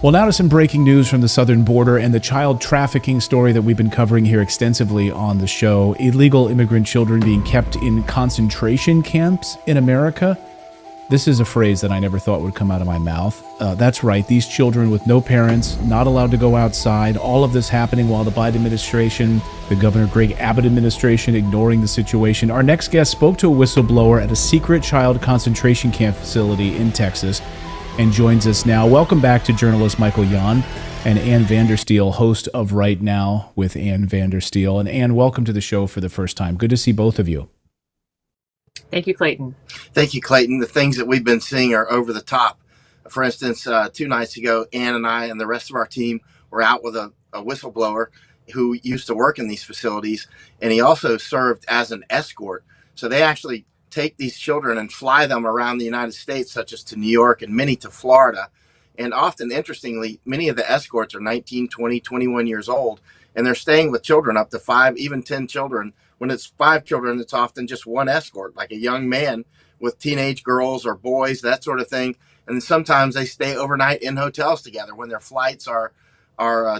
Well, now to some breaking news from the southern border and the child trafficking story that we've been covering here extensively on the show. Illegal immigrant children being kept in concentration camps in America. This is a phrase that I never thought would come out of my mouth. That's right, these children with no parents, not allowed to go outside, all of this happening while the Biden administration, the Governor Greg Abbott administration ignoring the situation. Our next guest spoke to a whistleblower at a secret child concentration camp facility in Texas and joins us now. Welcome back to journalist Michael Yon and Ann Vandersteel, host of Right Now with Ann Vandersteel. And Ann, welcome to the show for the first time. Good to see both of you. Thank you, Clayton. Thank you, Clayton. The things that we've been seeing are over the top. For instance, 2 nights ago, Ann and I and the rest of our team were out with a whistleblower who used to work in these facilities, and he also served as an escort. So they actually take these children and fly them around the United States, such as to New York and many to Florida. And often, interestingly, many of the escorts are 19, 20, 21 years old, and they're staying with children up to 5, even 10 children. When it's 5 children, it's often just one escort, like a young man with teenage girls or boys, that sort of thing. And sometimes they stay overnight in hotels together when their flights are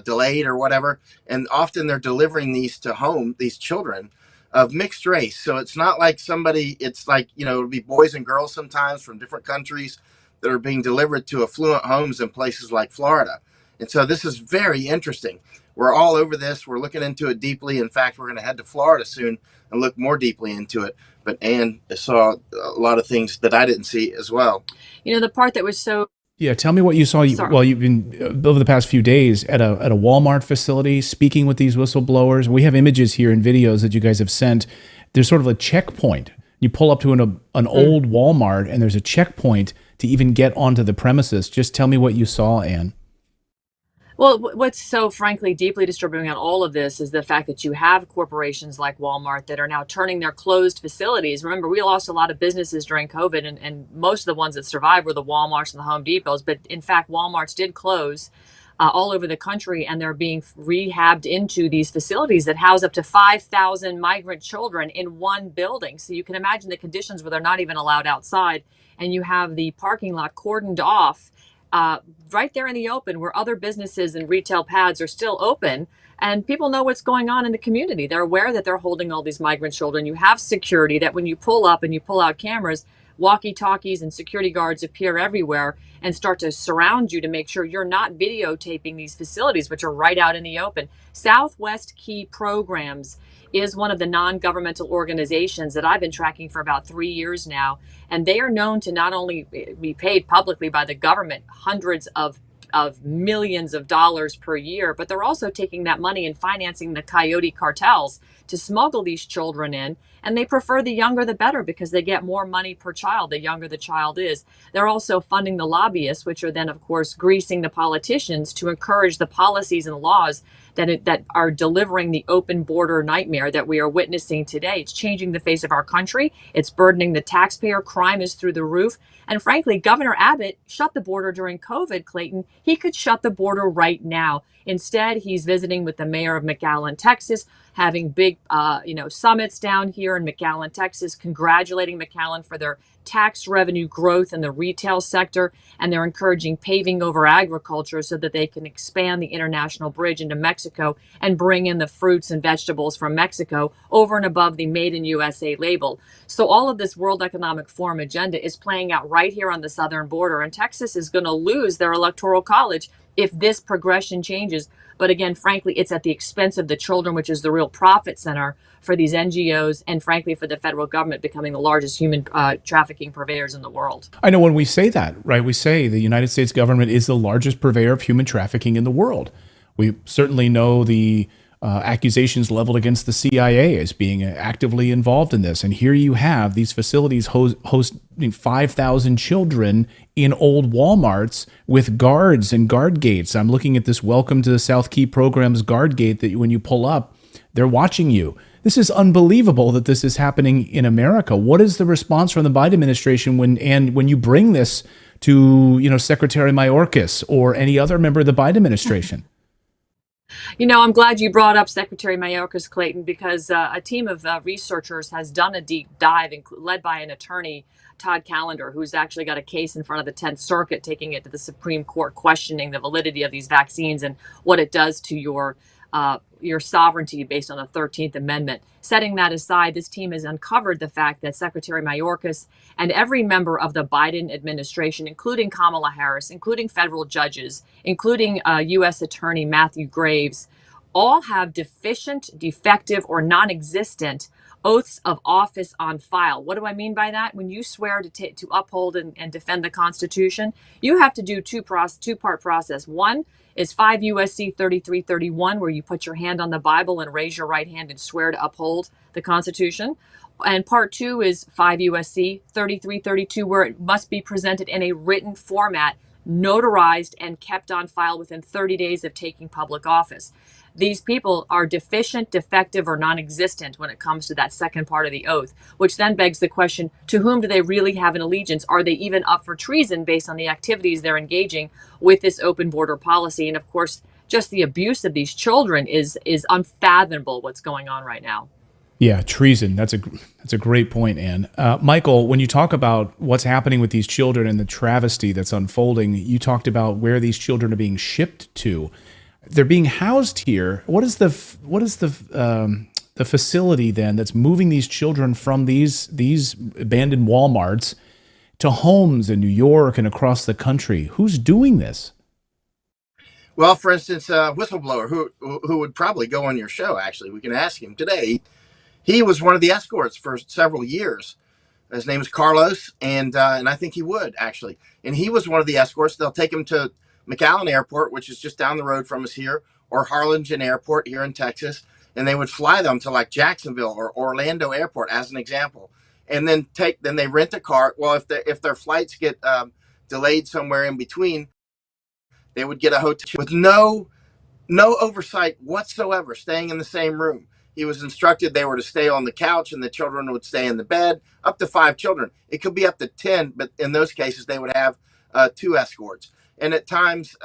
delayed or whatever. And often they're delivering these to home, these children of mixed race. So it's not like somebody, it's like, it'll be boys and girls sometimes from different countries that are being delivered to affluent homes in places like Florida. And so this is very interesting. We're all over this. We're looking into it deeply. In fact, we're going to head to Florida soon and look more deeply into it. But Ann saw a lot of things that I didn't see as well. The part that was so... Yeah, tell me what you saw while you've been over the past few days at a Walmart facility speaking with these whistleblowers. We have images here and videos that you guys have sent. There's sort of a checkpoint. You pull up to an old Walmart and there's a checkpoint to even get onto the premises. Just tell me what you saw, Ann. Well, what's so frankly deeply disturbing on all of this is the fact that you have corporations like Walmart that are now turning their closed facilities. Remember, we lost a lot of businesses during COVID, and most of the ones that survived were the Walmarts and the Home Depots. But in fact, Walmarts did close all over the country, and they're being rehabbed into these facilities that house up to 5,000 migrant children in one building. So you can imagine the conditions where they're not even allowed outside, and you have the parking lot cordoned off right there in the open where other businesses and retail pads are still open, and people know what's going on in the community. They're aware that they're holding all these migrant children. You have security that when you pull up and you pull out cameras, walkie-talkies and security guards appear everywhere and start to surround you to make sure you're not videotaping these facilities, which are right out in the open. Southwest Key Programs is one of the non-governmental organizations that I've been tracking for about 3 years now. And they are known to not only be paid publicly by the government hundreds of millions of dollars per year, but they're also taking that money and financing the coyote cartels to smuggle these children in. And they prefer the younger the better because they get more money per child the younger the child is. They're also funding the lobbyists, which are then, of course, greasing the politicians to encourage the policies and laws that are delivering the open border nightmare that we are witnessing today. It's changing the face of our country. It's burdening the taxpayer. Crime is through the roof. And frankly, Governor Abbott shut the border during COVID, Clayton. He could shut the border right now. Instead, he's visiting with the mayor of McAllen, Texas, having big, summits down here in McAllen, Texas, congratulating McAllen for their tax revenue growth in the retail sector, and they're encouraging paving over agriculture so that they can expand the international bridge into Mexico and bring in the fruits and vegetables from Mexico over and above the Made in USA label. So all of this World Economic Forum agenda is playing out right here on the southern border, and Texas is going to lose their electoral college if this progression changes. But again, frankly, it's at the expense of the children, which is the real profit center for these NGOs and frankly for the federal government becoming the largest human trafficking purveyors in the world. I know when we say that, right, we say the United States government is the largest purveyor of human trafficking in the world. We certainly know the accusations leveled against the CIA as being actively involved in this. And here you have these facilities hosting 5,000 children in old Walmarts with guards and guard gates. I'm looking at this Welcome to the South Key Program's guard gate that when you pull up, they're watching you. This is unbelievable that this is happening in America. What is the response from the Biden administration when you bring this to, Secretary Mayorkas or any other member of the Biden administration? I'm glad you brought up Secretary Mayorkas, Clayton, because a team of researchers has done a deep dive led by an attorney Todd Callender, who's actually got a case in front of the 10th Circuit, taking it to the Supreme Court, questioning the validity of these vaccines and what it does to your sovereignty based on the 13th Amendment. Setting that aside, this team has uncovered the fact that Secretary Mayorkas and every member of the Biden administration, including Kamala Harris, including federal judges, including U.S. Attorney Matthew Graves, all have deficient, defective, or non-existent oaths of office on file. What do I mean by that? When you swear to uphold and defend the Constitution, you have to do two-part process. One is 5 U.S.C. 3331, where you put your hand on the Bible and raise your right hand and swear to uphold the Constitution. And part two is 5 U.S.C. 3332, where it must be presented in a written format, notarized, and kept on file within 30 days of taking public office. These people are deficient, defective, or non-existent when it comes to that second part of the oath, which then begs the question, to whom do they really have an allegiance? Are they even up for treason based on the activities they're engaging with this open border policy? And of course, just the abuse of these children is unfathomable what's going on right now. Yeah, treason. That's a great point, Ann. Michael, when you talk about what's happening with these children and the travesty that's unfolding, you talked about where these children are being shipped to. They're being housed here. What is the facility then that's moving these children from these abandoned Walmarts to homes in New York and across the country? Who's doing this? Well, for instance, a whistleblower who would probably go on your show. Actually, we can ask him today. He was one of the escorts for several years. His name is Carlos, and I think he would actually. And he was one of the escorts. They'll take him to McAllen Airport, which is just down the road from us here, or Harlingen Airport here in Texas, and they would fly them to like Jacksonville or Orlando Airport, as an example, and then they rent a car. Well, if their flights get delayed somewhere in between, they would get a hotel with no oversight whatsoever, staying in the same room. He was instructed they were to stay on the couch and the children would stay in the bed, up to 5 children. It could be up to 10, but in those cases, they would have 2 escorts. And at times,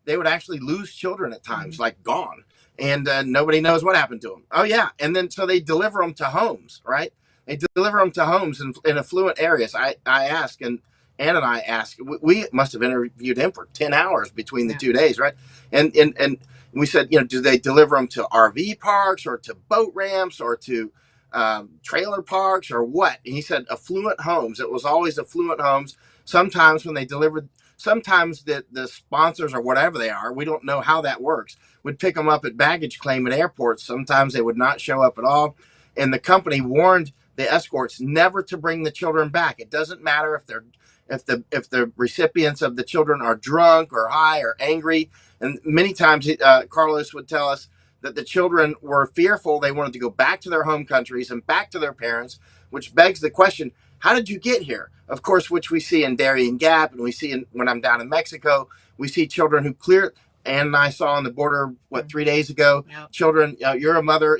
they would actually lose children at times, like gone. And nobody knows what happened to them. Oh, yeah. And then so they deliver them to homes, right? They deliver them to homes in affluent areas. I ask, and Ann and I ask, we must have interviewed him for 10 hours between the 2 days, right? And we said, do they deliver them to RV parks or to boat ramps or to trailer parks or what? And he said affluent homes. It was always affluent homes. Sometimes when they delivered, sometimes the sponsors or whatever they are, we don't know how that works, would pick them up at baggage claim at airports. Sometimes they would not show up at all. And the company warned the escorts never to bring the children back. It doesn't matter if the recipients of the children are drunk or high or angry. And many times Carlos would tell us that the children were fearful. They wanted to go back to their home countries and back to their parents, which begs the question, how did you get here? Of course, which we see in Darien Gap, and we see when I'm down in Mexico, we see children who Ann and I saw on the border, 3 days ago, children, you're a mother,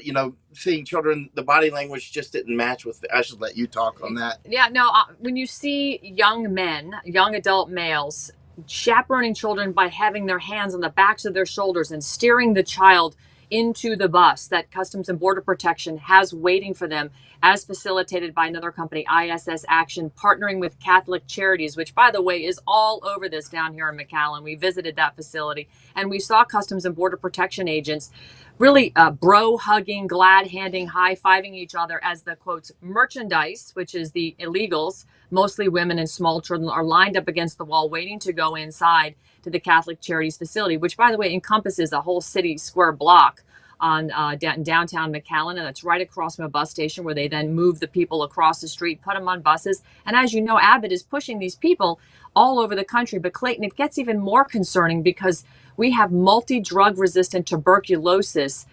seeing children, the body language just didn't match with, I should let you talk on that. Yeah, no, when you see young men, young adult males, chaperoning children by having their hands on the backs of their shoulders and steering the child into the bus that Customs and Border Protection has waiting for them, as facilitated by another company, ISS Action, partnering with Catholic Charities, which, by the way, is all over this down here in McAllen. We visited that facility and we saw Customs and Border Protection agents really bro-hugging, glad-handing, high-fiving each other as the, quotes, merchandise, which is the illegals, mostly women and small children, are lined up against the wall waiting to go inside to the Catholic Charities facility, which, by the way, encompasses a whole city square block on downtown McAllen, and that's right across from a bus station where they then move the people across the street, put them on buses. And as you know, Abbott is pushing these people all over the country. But Clayton, it gets even more concerning because we have multi-drug resistant tuberculosis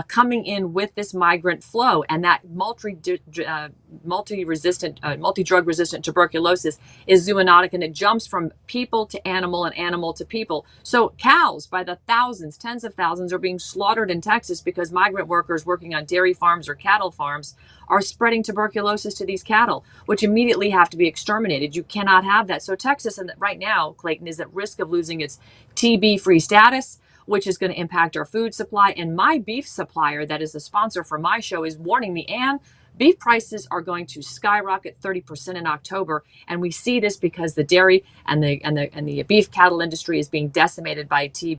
coming in with this migrant flow, and that multi-drug resistant tuberculosis is zoonotic, and it jumps from people to animal and animal to people. So cows by the thousands, tens of thousands, are being slaughtered in Texas because migrant workers working on dairy farms or cattle farms are spreading tuberculosis to these cattle, which immediately have to be exterminated. You cannot have that. So Texas, and right now, Clayton, is at risk of losing its TB-free status, which is going to impact our food supply. And my beef supplier, that is the sponsor for my show, is warning me, Ann, beef prices are going to skyrocket 30% in October, and we see this because the dairy and the beef cattle industry is being decimated by TB.